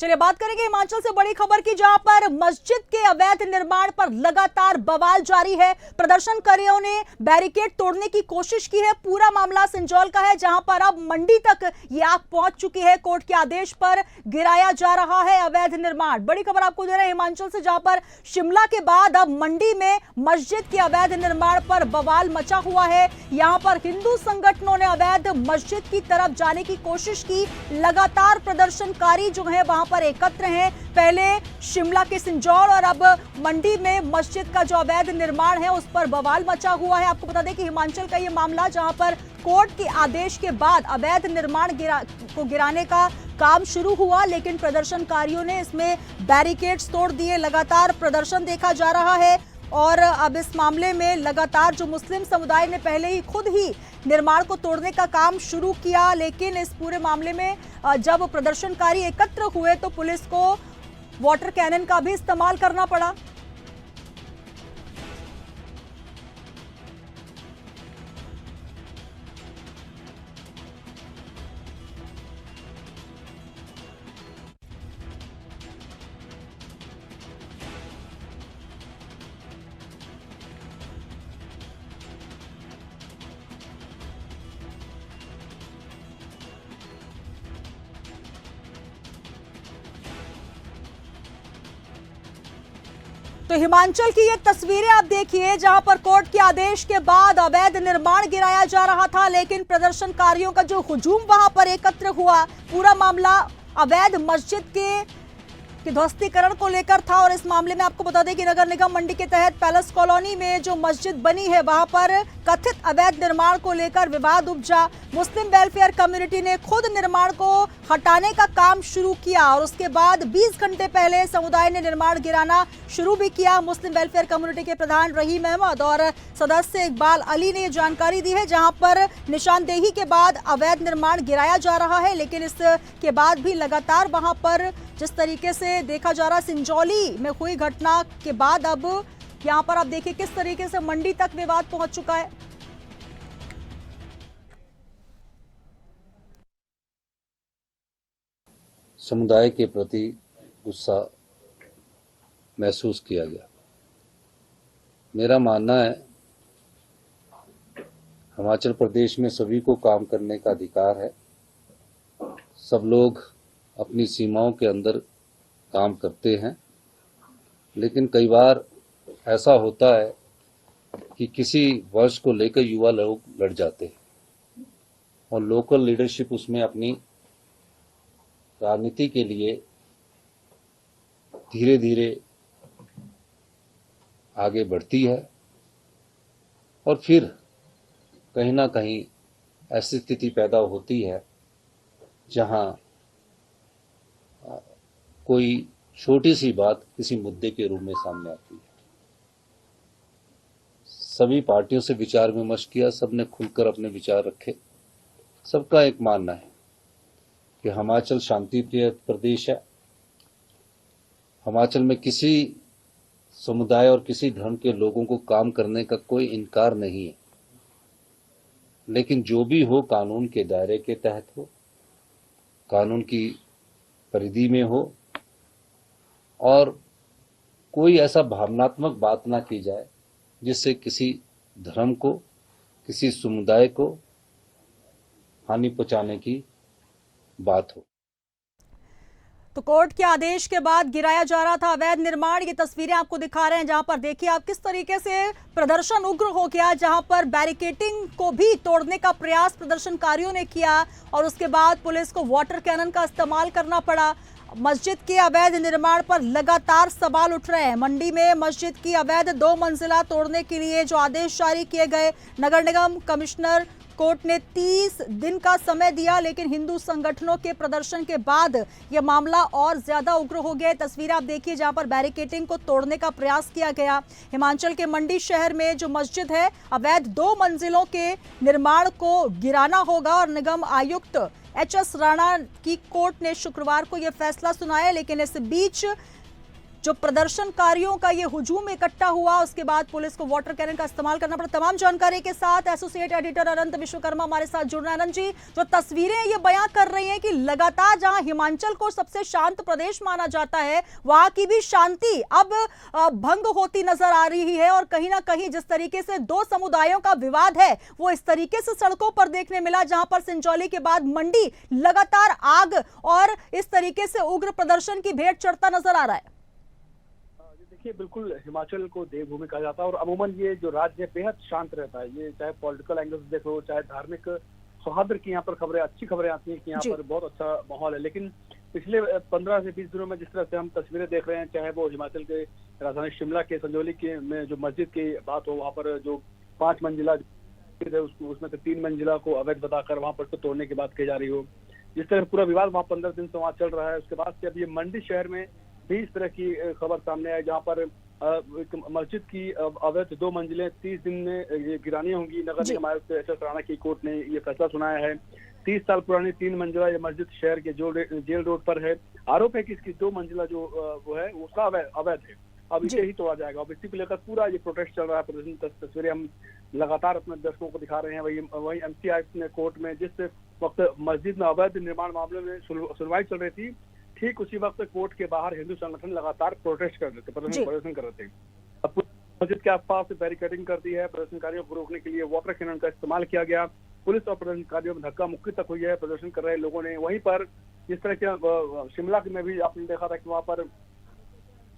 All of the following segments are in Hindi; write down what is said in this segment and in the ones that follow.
चलिए बात करेंगे हिमाचल से बड़ी खबर की, जहां पर मस्जिद के अवैध निर्माण पर लगातार बवाल जारी है। प्रदर्शनकारियों ने बैरिकेड तोड़ने की कोशिश की है। पूरा मामला सिंजौल का है, जहां पर अब मंडी तक ये आग पहुंच चुकी है। कोर्ट के आदेश पर गिराया जा रहा है अवैध निर्माण। बड़ी खबर आपको दे रहे हैं हिमाचल से, जहां पर शिमला के बाद अब मंडी में मस्जिद के अवैध निर्माण पर बवाल मचा हुआ है। यहां पर हिंदू संगठनों ने अवैध मस्जिद की तरफ जाने की कोशिश की। लगातार प्रदर्शनकारी जो है वहां पर एकत्र हैं। पहले शिमला के सिंजौल और अब मंडी में मस्जिद का जो अवैध निर्माण है उस पर बवाल मचा हुआ है। आपको बता दें कि हिमाचल का ये मामला, जहां पर कोर्ट के आदेश के बाद अवैध निर्माण को गिराने का काम शुरू हुआ, लेकिन प्रदर्शनकारियों ने इसमें बैरिकेड्स तोड़ दिए। लगातार प्रदर्शन देखा जा रहा है और अब इस मामले में लगातार जो मुस्लिम समुदाय ने पहले ही खुद ही निर्माण को तोड़ने का काम शुरू किया, लेकिन इस पूरे मामले में जब प्रदर्शनकारी एकत्र हुए तो पुलिस को वाटर कैनन का भी इस्तेमाल करना पड़ा। तो हिमाचल की ये तस्वीरें आप देखिए, जहां पर कोर्ट के आदेश के बाद अवैध निर्माण गिराया जा रहा था, लेकिन प्रदर्शनकारियों का जो हुजूम वहां पर एकत्र हुआ, पूरा मामला अवैध मस्जिद के ध्वस्तीकरण को लेकर था। और इस मामले में आपको बता दें कि नगर निगम मंडी के तहत पैलेस कॉलोनी में जो मस्जिद बनी है वहां पर कथित अवैध निर्माण को लेकर विवाद उपजा। मुस्लिम वेलफेयर कम्युनिटी ने खुद निर्माण को हटाने का काम शुरू किया और उसके बाद 20 घंटे पहले समुदाय ने निर्माण गिराना शुरू भी किया। मुस्लिम वेलफेयर कम्युनिटी के प्रधान रहीम अहमद और सदस्य इकबाल अली ने जानकारी दी है, जहां पर निशानदेही के बाद अवैध निर्माण गिराया जा रहा है, लेकिन इसके बाद भी लगातार वहां पर जिस तरीके से देखा जा रहा, सिंजौली में हुई घटना के बाद अब यहां पर आप देखिए किस तरीके से मंडी तक विवाद पहुंच चुका है। समुदाय के प्रति गुस्सा महसूस किया गया। मेरा मानना है हिमाचल प्रदेश में सभी को काम करने का अधिकार है। सब लोग अपनी सीमाओं के अंदर काम करते हैं, लेकिन कई बार ऐसा होता है कि किसी वर्ष को लेकर युवा लोग लड़ जाते हैं और लोकल लीडरशिप उसमें अपनी राजनीति के लिए धीरे धीरे आगे बढ़ती है और फिर कहीं ना कहीं ऐसी स्थिति पैदा होती है जहां कोई छोटी सी बात किसी मुद्दे के रूप में सामने आती है। सभी पार्टियों से विचार विमर्श किया, सबने खुलकर अपने विचार रखे। सबका एक मानना है कि हिमाचल शांतिप्रिय प्रदेश है। हिमाचल में किसी समुदाय और किसी धर्म के लोगों को काम करने का कोई इनकार नहीं है, लेकिन जो भी हो कानून के दायरे के तहत हो, कानून की परिधि में हो और कोई ऐसा भावनात्मक बात ना की जाए जिससे किसी धर्म को, किसी समुदाय को हानि पहुंचाने की बात हो। तो कोर्ट के आदेश के बाद गिराया जा रहा था अवैध निर्माण। ये तस्वीरें आपको दिखा रहे हैं, जहां पर देखिए आप किस तरीके से प्रदर्शन उग्र हो गया, जहां पर बैरिकेडिंग को भी तोड़ने का प्रयास प्रदर्शनकारियों ने किया और उसके बाद पुलिस को वाटर कैनन का इस्तेमाल करना पड़ा। मस्जिद के अवैध निर्माण पर लगातार सवाल उठ रहे हैं। मंडी में मस्जिद की अवैध 2 मंजिला तोड़ने के लिए जो आदेश जारी किए गए, नगर निगम कमिश्नर कोर्ट ने 30 दिन का समय दिया, लेकिन हिंदू संगठनों के प्रदर्शन के बाद यह मामला और ज्यादा उग्र हो गया। तस्वीरें आप देखिए, जहां पर बैरिकेडिंग को तोड़ने का प्रयास किया गया। हिमाचल के मंडी शहर में जो मस्जिद है, अवैध 2 मंजिलों के निर्माण को गिराना होगा और निगम आयुक्त एच.एस. राणा की कोर्ट ने शुक्रवार को यह फैसला सुनाया, लेकिन इस बीच जो प्रदर्शनकारियों का ये हुजूम इकट्ठा हुआ, उसके बाद पुलिस को वाटर कैनन का इस्तेमाल करना पड़ा। तमाम जानकारी के साथ एसोसिएट एडिटर अनंत विश्वकर्मा हमारे साथ जुड़ रहे हैं। अनंत जी, जो तस्वीरें ये बयां कर रही हैं कि लगातार जहां हिमाचल को सबसे शांत प्रदेश माना जाता है, वहां की भी शांति अब भंग होती नजर आ रही है और कहीं ना कहीं जिस तरीके से दो समुदायों का विवाद है वो इस तरीके से सड़कों पर देखने मिला, जहां पर सिंचौली के बाद मंडी लगातार आग और इस तरीके से उग्र प्रदर्शन की भेंट चढ़ता नजर आ रहा है। देखिए, बिल्कुल हिमाचल को देवभूमि कहा जाता है और अमूमन ये जो राज्य है बेहद शांत रहता है। ये चाहे पॉलिटिकल एंगल से देखो, चाहे धार्मिक सौहार्द की यहाँ पर खबरें, अच्छी खबरें आती हैं कि यहाँ पर बहुत अच्छा माहौल है। लेकिन पिछले 15 से 20 दिनों में जिस तरह से हम तस्वीरें देख रहे हैं, चाहे वो हिमाचल के राजधानी शिमला के संजौली के में जो मस्जिद की बात हो, वहाँ पर जो 5 मंजिला है उसमें से 3 मंजिला को अवैध बताकर वहाँ पर तोड़ने की बात की जा रही हो, जिस तरह पूरा विवाद वहाँ 15 दिन से वहाँ चल रहा है। उसके बाद से अब ये मंडी शहर में भी इस तरह की खबर सामने आई, जहाँ पर मस्जिद की अवैध 2 मंजिलें 30 दिन में ये गिरानी होंगी। नगर निगम आयुक्त एस राणा की कोर्ट ने ये फैसला सुनाया है। 30 साल पुरानी 3 मंजिला ये मस्जिद शहर के जो जेल रोड पर है। आरोप है कि इसकी 2 मंजिला जो वो है उसका अवैध है। अब इसे ही तोड़ा जाएगा। अब इसी को लेकर पूरा ये प्रोटेस्ट चल रहा है। प्रदर्शन तस्वीरें हम लगातार अपने दर्शकों को दिखा रहे हैं। वही एमसी आयुक्त ने कोर्ट में जिस वक्त मस्जिद में अवैध निर्माण मामले में सुनवाई चल रही थी, ठीक उसी वक्त कोर्ट के बाहर हिंदू संगठन लगातार प्रोटेस्ट कर रहे थे, प्रदर्शन कर रहे थे। अब मस्जिद के आसपास बैरिकेडिंग कर दी है। प्रदर्शनकारियों को रोकने के लिए वाटर कैनन का इस्तेमाल किया गया। पुलिस और प्रदर्शनकारियों में धक्का मुक्की तक हुई है प्रदर्शन कर रहे लोगों ने। वहीं पर जिस तरह के शिमला में भी आपने देखा था कि वहाँ पर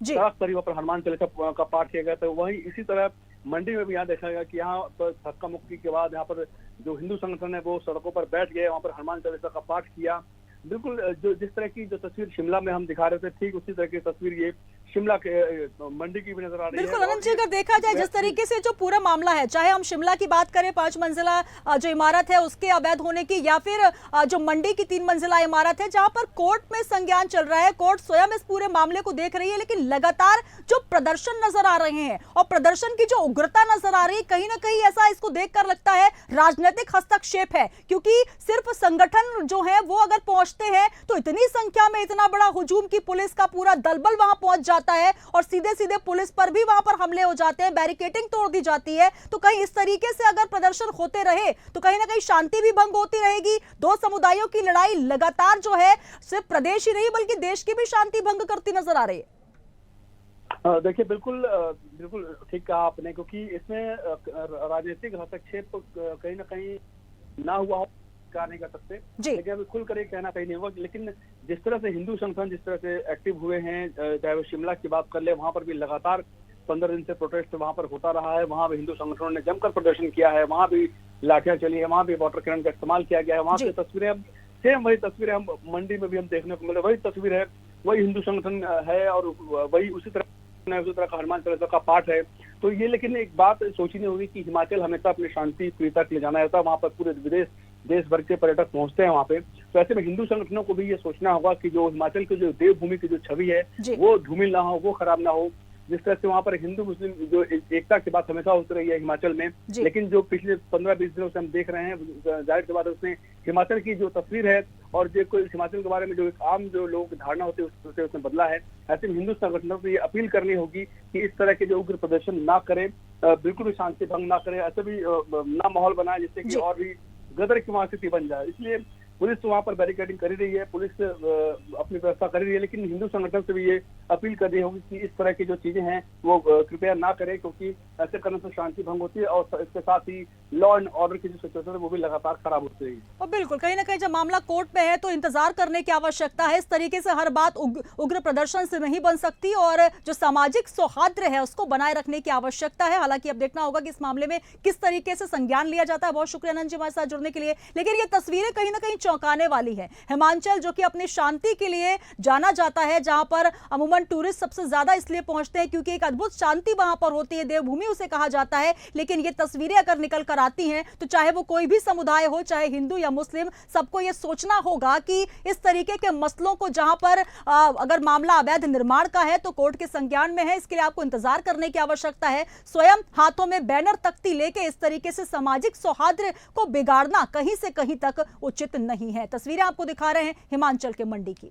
सड़क पर वहाँ पर हनुमान चालीसा का पाठ किया गया था, वहीं इसी तरह मंडी में भी यहाँ देखा गया कि यहाँ पर धक्का मुक्की के बाद यहाँ पर जो हिंदू संगठन है वो सड़कों पर बैठ गए, वहाँ पर हनुमान चालीसा का पाठ किया। बिल्कुल जो जिस तरह की जो तस्वीर शिमला में हम दिखा रहे थे, ठीक उसी तरह की तस्वीर ये शिमला के मंडी की भी नजर आ रही है। बिल्कुल अनंत जी, अगर देखा जाए जिस तरीके से जो पूरा मामला है, चाहे हम शिमला की बात करें 5 मंजिला जो इमारत है उसके अवैध होने की, या फिर जो मंडी की 3 मंजिला इमारत है जहां पर कोर्ट में संज्ञान चल रहा है, कोर्ट स्वयं इस पूरे मामले को देख रही है, लेकिन लगातार जो प्रदर्शन नजर आ रहे हैं और प्रदर्शन की जो उग्रता नजर आ रही है, कहीं ना कहीं ऐसा इसको देखकर लगता है राजनीतिक हस्तक्षेप है। क्योंकि सिर्फ संगठन जो है वो अगर पहुंचते हैं तो इतनी संख्या में इतना बड़ा हुजूम की पुलिस का पूरा दलबल वहां पहुंच जाता है और सीधे सीधे पुलिस पर भी वहां पर हमले हो जाते हैं, बैरिकेडिंग तोड़ दी जाती है। तो कहीं इस तरीके से अगर प्रदर्शन होते रहे तो कहीं ना कहीं शांति भी भंग होती रहेगी। दो समुदायों की लड़ाई लगातार जो है सिर्फ प्रदेश ही नहीं बल्कि देश की भी शांति भंग करती नजर आ रही है। देखिए, बिल्कुल ठीक कहा आपने, क्योंकि इसमें राजनीतिक हस्तक्षेप कहीं ना कहीं ना हुआ हो नहीं कर सकते, लेकिन अभी खुलकर कहना कहीं नहीं होगा। लेकिन जिस तरह से हिंदू संगठन जिस तरह से एक्टिव हुए हैं, चाहे वो शिमला की बात कर ले, वहां पर भी लगातार 15 दिन से प्रोटेस्ट वहां पर होता रहा है। वहां भी हिंदू संगठनों ने जमकर प्रदर्शन किया है, वहां भी लाठियां चली है, वहां भी वाटर कैनन का इस्तेमाल किया गया है। वहां की तस्वीरें अब सेम वही तस्वीरें हम मंडी में भी हम देखने को मिले, वही तस्वीर है, वही हिंदू संगठन है और वही उसी तरह का हनुमान चालीसा का पाठ है। तो ये लेकिन एक बात सोचनी होगी कि हिमाचल हमेशा अपनी शांति प्रियता के लिए जाना जाता है। वहाँ पर पूरे देश भर के पर्यटक पहुंचते हैं वहाँ पे। तो ऐसे में हिंदू संगठनों को भी ये सोचना होगा कि जो हिमाचल की जो देवभूमि की जो छवि है वो धूमिल ना हो, वो खराब ना हो। जिस तरह से वहाँ पर हिंदू मुस्लिम जो एकता की बात हमेशा होती रही है हिमाचल में, लेकिन जो पिछले 15-20 दिनों से हम देख रहे हैं, जाहिर सी बात है उसमें हिमाचल की जो तस्वीर है और जो कोई हिमाचल के बारे में जो एक आम जो लोगों की धारणा होती है उसमें बदला है। ऐसे में हिंदू संगठनों को ये अपील करनी होगी कि इस तरह के जो उग्र प्रदर्शन ना करें, बिल्कुल भी शांति भंग ना करें, ऐसे भी ना माहौल बनाए जिससे कि और भी गदर की वहां स्थिति बन जाए। इसलिए पुलिस तो वहाँ पर बैरिकेडिंग कर रही है, पुलिस अपनी व्यवस्था कर रही है, लेकिन हिंदू संगठन से भी ये अपील करनी होगी कि इस तरह की जो चीजें हैं वो कृपया ना करें, क्योंकि ऐसे करने से शांति भंग होती है और इसके साथ ही लॉ एंड ऑर्डर की जो सिचुएशन है वो भी लगातार खराब होती है। और बिल्कुल कहीं ना कहीं जब मामला कोर्ट में है तो इंतजार करने की आवश्यकता है। इस तरीके से हर बात उग्र प्रदर्शन से नहीं बन सकती और जो सामाजिक सौहार्द है उसको बनाए रखने की आवश्यकता है। हालांकि अब देखना होगा कि इस मामले में किस तरीके से संज्ञान लिया जाता है। बहुत शुक्रिया अनंत जी हमारे साथ जुड़ने के लिए। लेकिन ये तस्वीरें कहीं ना कहीं चौंकाने वाली है। हिमाचल जो कि अपनी शांति के लिए जाना जाता है, जहां पर अमूमन टूरिस्ट सबसे ज्यादा इसलिए पहुंचते हैं क्योंकि एक अद्भुत शांति वहां पर होती है, देवभूमि उसे कहा जाता है। लेकिन ये तस्वीरें अगर निकल कर आती हैं तो चाहे वो कोई भी समुदाय हो, चाहे हिंदू या मुस्लिम, सबको ये सोचना होगा कि इस तरीके के मसलों को जहां पर अगर मामला अवैध निर्माण का है तो कोर्ट के संज्ञान में है, इसके लिए आपको इंतजार करने की आवश्यकता है। स्वयं हाथों में बैनर तख्ती लेके इस तरीके से सामाजिक सौहार्द को बिगाड़ना कहीं से कहीं तक उचित नहीं है। तस्वीरें आपको दिखा रहे हैं हिमाचल के मंडी की।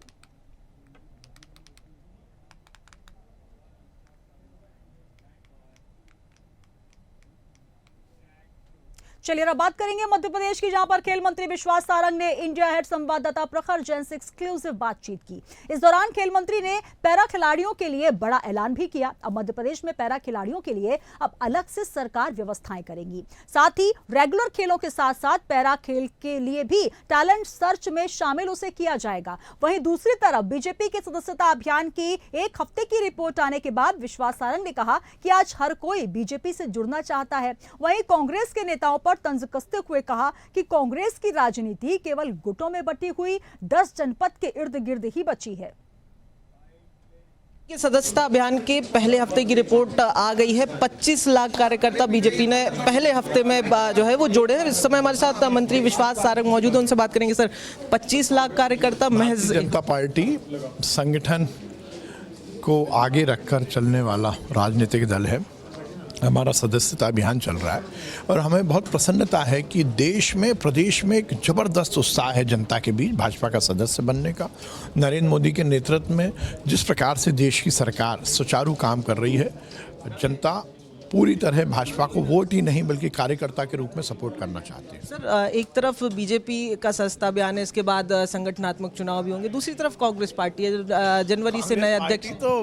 चलिए अब बात करेंगे मध्य प्रदेश की, जहां पर खेल मंत्री विश्वास सारंग ने इंडिया हेड संवाददाता प्रखर जैन से एक्सक्लूसिव बातचीत की। इस दौरान खेल मंत्री ने पैरा खिलाड़ियों के लिए बड़ा ऐलान भी किया। अब मध्य प्रदेश में पैरा खिलाड़ियों के लिए अब अलग से सरकार व्यवस्थाएं करेगी। साथ ही रेगुलर खेलों के साथ साथ पैरा खेल के लिए भी टैलेंट सर्च में शामिल उसे किया जाएगा। वहीं दूसरी तरफ बीजेपी के सदस्यता अभियान की एक हफ्ते की रिपोर्ट आने के बाद विश्वास सारंग ने कहा कि आज हर कोई बीजेपी से जुड़ना चाहता है। वहीं कांग्रेस के नेताओं पर तंज कसते हुए कहा कि कांग्रेस की राजनीति केवल गुटों में बटी हुई 10 जनपद के इर्द गिर्द ही बची है। कि सदस्यता अभियान के पहले हफ्ते की रिपोर्ट आ गई है। 25 लाख कार्यकर्ता बीजेपी ने पहले हफ्ते में जो है वो जोड़े हैं। इस समय हमारे साथ मंत्री विश्वास सारंग मौजूद हैं, उनसे बात करेंगे। सर, 25 लाख कार्यकर्ता महज जनता पार्टी संगठन को आगे रखकर चलने वाला राजनीतिक दल है। हमारा सदस्यता अभियान चल रहा है और हमें बहुत प्रसन्नता है कि देश में, प्रदेश में एक ज़बरदस्त उत्साह है जनता के बीच भाजपा का सदस्य बनने का। नरेंद्र मोदी के नेतृत्व में जिस प्रकार से देश की सरकार सुचारू काम कर रही है, जनता पूरी तरह भाजपा को वोट ही नहीं बल्कि कार्यकर्ता के रूप में सपोर्ट करना चाहते हैं। सर, एक तरफ बीजेपी का सदस्यता अभियान है, इसके बाद संगठनात्मक चुनाव भी होंगे, दूसरी तरफ कांग्रेस पार्टी है। जनवरी से नए अध्यक्ष तो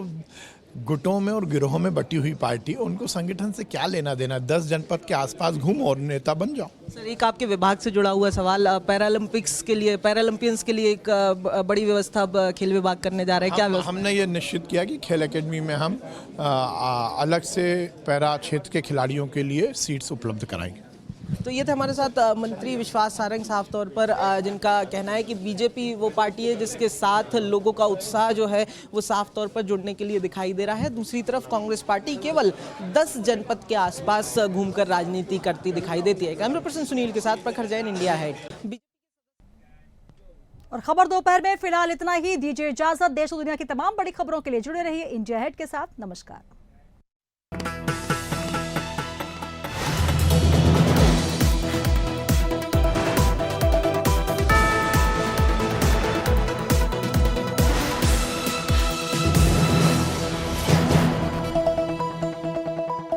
गुटों में और गिरोहों में बटी हुई पार्टी, उनको संगठन से क्या लेना देना। 10 जनपद के आसपास घूमो और नेता बन जाओ। सर, एक आपके विभाग से जुड़ा हुआ सवाल, पैरालंपियंस के लिए एक बड़ी व्यवस्था अब खेल विभाग करने जा रहा है, क्या व्यवस्था? हमने ये निश्चित किया कि खेल एकेडमी में हम अलग से पैरा क्षेत्र के खिलाड़ियों के लिए सीट्स उपलब्ध कराएंगे। तो ये थे हमारे साथ मंत्री विश्वास सारंग, साफ तौर पर जिनका कहना है कि बीजेपी वो पार्टी है जिसके साथ लोगों का उत्साह जो है वो साफ तौर पर जुड़ने के लिए दिखाई दे रहा है। दूसरी तरफ कांग्रेस पार्टी केवल 10 जनपद के आसपास घूमकर राजनीति करती दिखाई देती है। कैमरा पर्सन सुनील के साथ प्रखर जैन, इंडिया हेड। और खबर दोपहर में फिलहाल इतना ही। दीजिए इजाजत। देश और दुनिया की तमाम बड़ी खबरों के लिए जुड़े रहिए इंडिया हेड के साथ। नमस्कार।